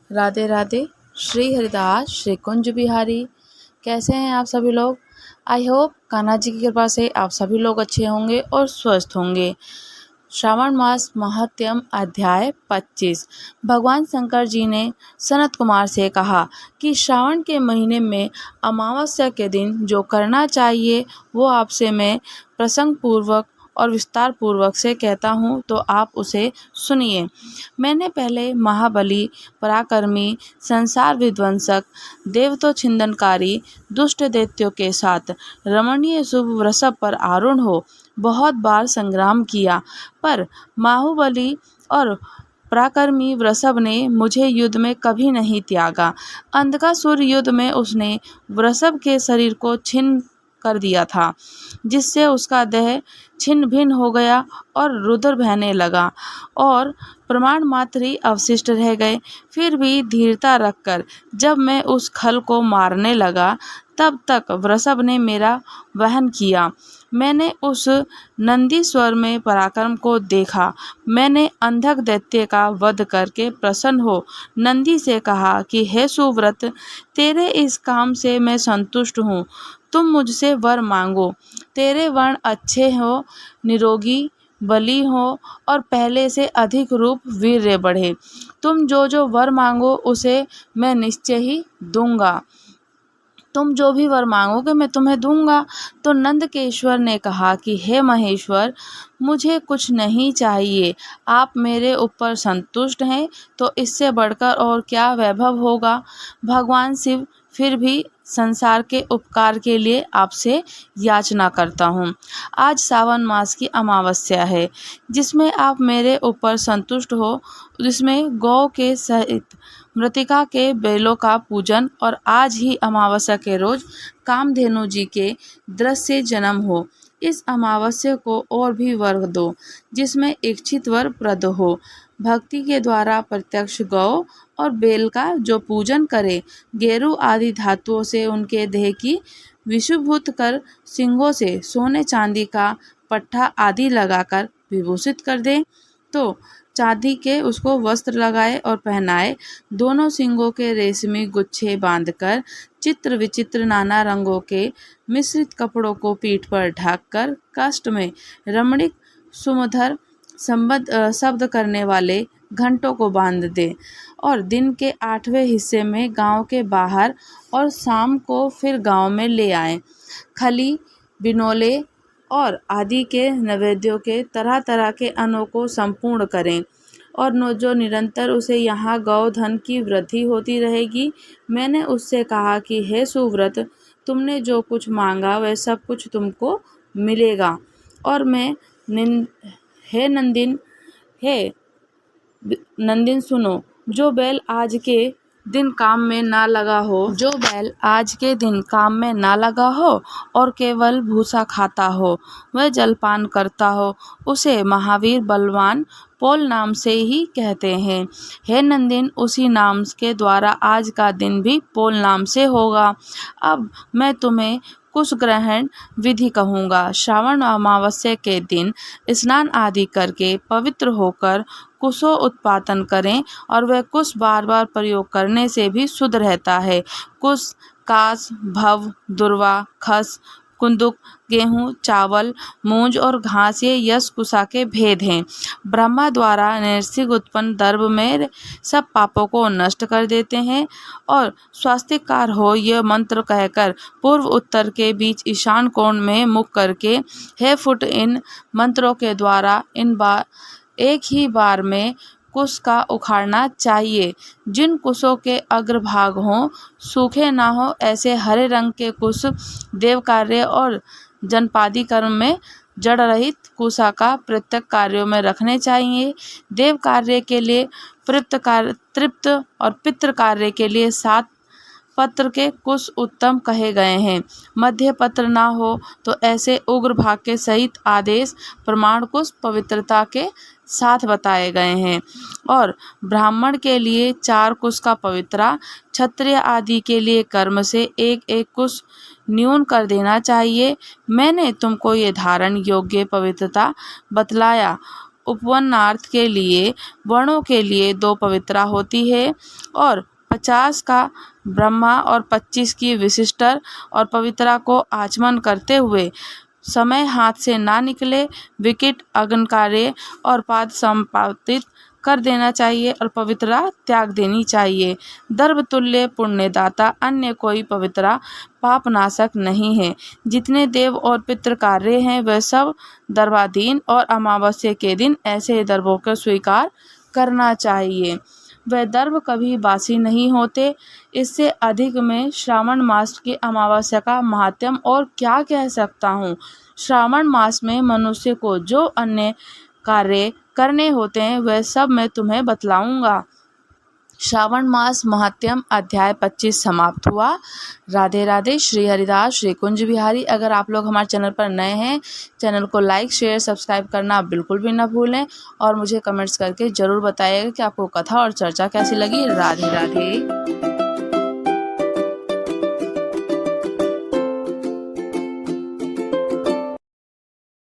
राधे राधे। श्री हरिदास श्री कुंज बिहारी। कैसे हैं आप सभी लोग? आई होप कान्हा जी की कृपा से आप सभी लोग अच्छे होंगे और स्वस्थ होंगे। श्रावण मास महात्म्य अध्याय 25। भगवान शंकर जी ने सनत कुमार से कहा कि श्रावण के महीने में अमावस्या के दिन जो करना चाहिए वो आपसे मैं प्रसंग पूर्वक और विस्तार पूर्वक से कहता हूँ, तो आप उसे सुनिए। मैंने पहले महाबली, पराक्रमी, संसार विध्वंसक, देवतो छिंदनकारी दुष्ट दैत्यों के साथ रमणीय शुभ वृषभ पर आरूढ़ हो बहुत बार संग्राम किया, पर बाहुबली और पराक्रमी वृषभ ने मुझे युद्ध में कभी नहीं त्यागा। अंधकासुर युद्ध में उसने वृषभ के शरीर को छिन्न कर दिया था, जिससे उसका देह छिन्न भिन्न हो गया और रुधिर बहने लगा और प्रमाण मात्र ही अवशिष्ट रह गए। फिर भी धीरता रखकर जब मैं उस खल को मारने लगा, तब तक वृषभ ने मेरा वहन किया। मैंने उस नंदीश्वर में पराक्रम को देखा। मैंने अंधक दैत्य का वध करके प्रसन्न हो नंदी से कहा कि हे सुव्रत, तेरे इस काम से मैं संतुष्ट हूँ। तुम मुझसे वर मांगो। तेरे वर्ण अच्छे हो, निरोगी, बली हो और पहले से अधिक रूप वीर्य बढ़े। तुम जो जो वर मांगो उसे मैं निश्चय ही दूंगा। तुम जो भी वर मांगोगे मैं तुम्हें दूंगा। तो नंदकेश्वर ने कहा कि हे महेश्वर, मुझे कुछ नहीं चाहिए। आप मेरे ऊपर संतुष्ट हैं तो इससे बढ़कर और क्या वैभव होगा। भगवान शिव, फिर भी संसार के उपकार के लिए आपसे याचना करता हूँ। आज सावन मास की अमावस्या है, जिसमें आप मेरे ऊपर संतुष्ट हो, जिसमें गौ के सहित मृतिका के बैलों का पूजन और आज ही अमावस्या के रोज कामधेनु जी के दृश्य जन्म हो। इस अमावस्या को और भी वर दो, जिसमें इच्छित वर प्रद हो। भक्ति के द्वारा प्रत्यक्ष गौ और बेल का जो पूजन करे, गेरू आदि धातुओं से उनके देह की विशुभूत कर सिंगों से सोने चांदी का पट्टा आदि लगाकर विभूषित कर दे, तो चांदी के उसको वस्त्र लगाए और पहनाए। दोनों सिंगों के रेशमी गुच्छे बांधकर चित्र विचित्र नाना रंगों के मिश्रित कपड़ों को पीठ पर ढककर काष्ठ में रमणीक सुमधुर शब्द करने वाले घंटों को बांध दे और दिन के 8वें हिस्से में गांव के बाहर और शाम को फिर गांव में ले आए। खली, बिनोले और आदि के नैवेद्यों के तरह तरह के अन्नों को संपूर्ण करें और जो निरंतर उसे यहाँ गौधन की वृद्धि होती रहेगी। मैंने उससे कहा कि हे सुव्रत, तुमने जो कुछ मांगा वह सब कुछ तुमको मिलेगा। और मैं हे नंदिन सुनो, जो बैल आज के दिन काम में ना लगा हो और केवल भूसा खाता हो, वह जलपान करता हो, उसे महावीर बलवान पोल नाम से ही कहते हैं। हे नंदिन, उसी नाम के द्वारा आज का दिन भी पोल नाम से होगा। अब मैं तुम्हें कुश ग्रहण विधि कहूँगा। श्रावण अमावस्या के दिन स्नान आदि करके पवित्र होकर कुशों उत्पादन करें और वह कुश बार बार प्रयोग करने से भी शुद्ध रहता है। कुश, काश, भव, दुर्वा, खस, कुंदुक, गेहूँ, चावल, मूंज और घास ये यश कुशा के भेद हैं। ब्रह्मा द्वारा नैसर्गिक उत्पन्न दर्भ में सब पापों को नष्ट कर देते हैं और स्वास्तिकार हो यह मंत्र कहकर पूर्व उत्तर के बीच ईशान कोण में मुख करके हे फुट इन मंत्रों के द्वारा एक ही बार में कुश का उखाड़ना चाहिए। जिन कुशों के अग्रभाग हों, सूखे ना हो, ऐसे हरे रंग के कुश देव कार्य और जनपादी कर्म में जड़ रहित कुशा का प्रत्येक कार्यों में रखने चाहिए। देव कार्य के लिए तृप्त और पितृ कार्य के लिए 7 पत्र के कुश उत्तम कहे गए हैं। मध्य पत्र ना हो तो ऐसे उग्र भाग के सहित आदेश प्रमाण कुश पवित्रता के साथ बताए गए हैं। और ब्राह्मण के लिए 4 कुश का पवित्रा, क्षत्रिय आदि के लिए कर्म से एक एक कुश न्यून कर देना चाहिए। मैंने तुमको ये धारण योग्य पवित्रता बतलाया। उपवनार्थ के लिए वर्णों के लिए 2 पवित्रा होती है और 50 का ब्रह्मा और 25 की विशिष्टर और पवित्रा को आचमन करते हुए समय हाथ से ना निकले विकेट अग्नकार्य और पाद संपादित कर देना चाहिए और पवित्रा त्याग देनी चाहिए। दर्भतुल्य पुण्यदाता अन्य कोई पवित्रा पापनाशक नहीं है। जितने देव और पितृ कार्य हैं वह सब दर्भाधीन और अमावस्या के दिन ऐसे दर्भों को स्वीकार करना चाहिए। वह दर्भ कभी बासी नहीं होते। इससे अधिक मैं श्रावण मास की अमावस्या का महात्म्य और क्या कह सकता हूँ। श्रावण मास में मनुष्य को जो अन्य कार्य करने होते हैं वह सब मैं तुम्हें बतलाऊंगा। श्रावण मास महात्म्य अध्याय 25 समाप्त हुआ। राधे राधे। श्री हरिदास श्री कुंज बिहारी। अगर आप लोग हमारे चैनल पर नए हैं, चैनल को लाइक शेयर सब्सक्राइब करना बिल्कुल भी ना भूलें और मुझे कमेंट्स करके ज़रूर बताइएगा कि आपको कथा और चर्चा कैसी लगी। राधे राधे।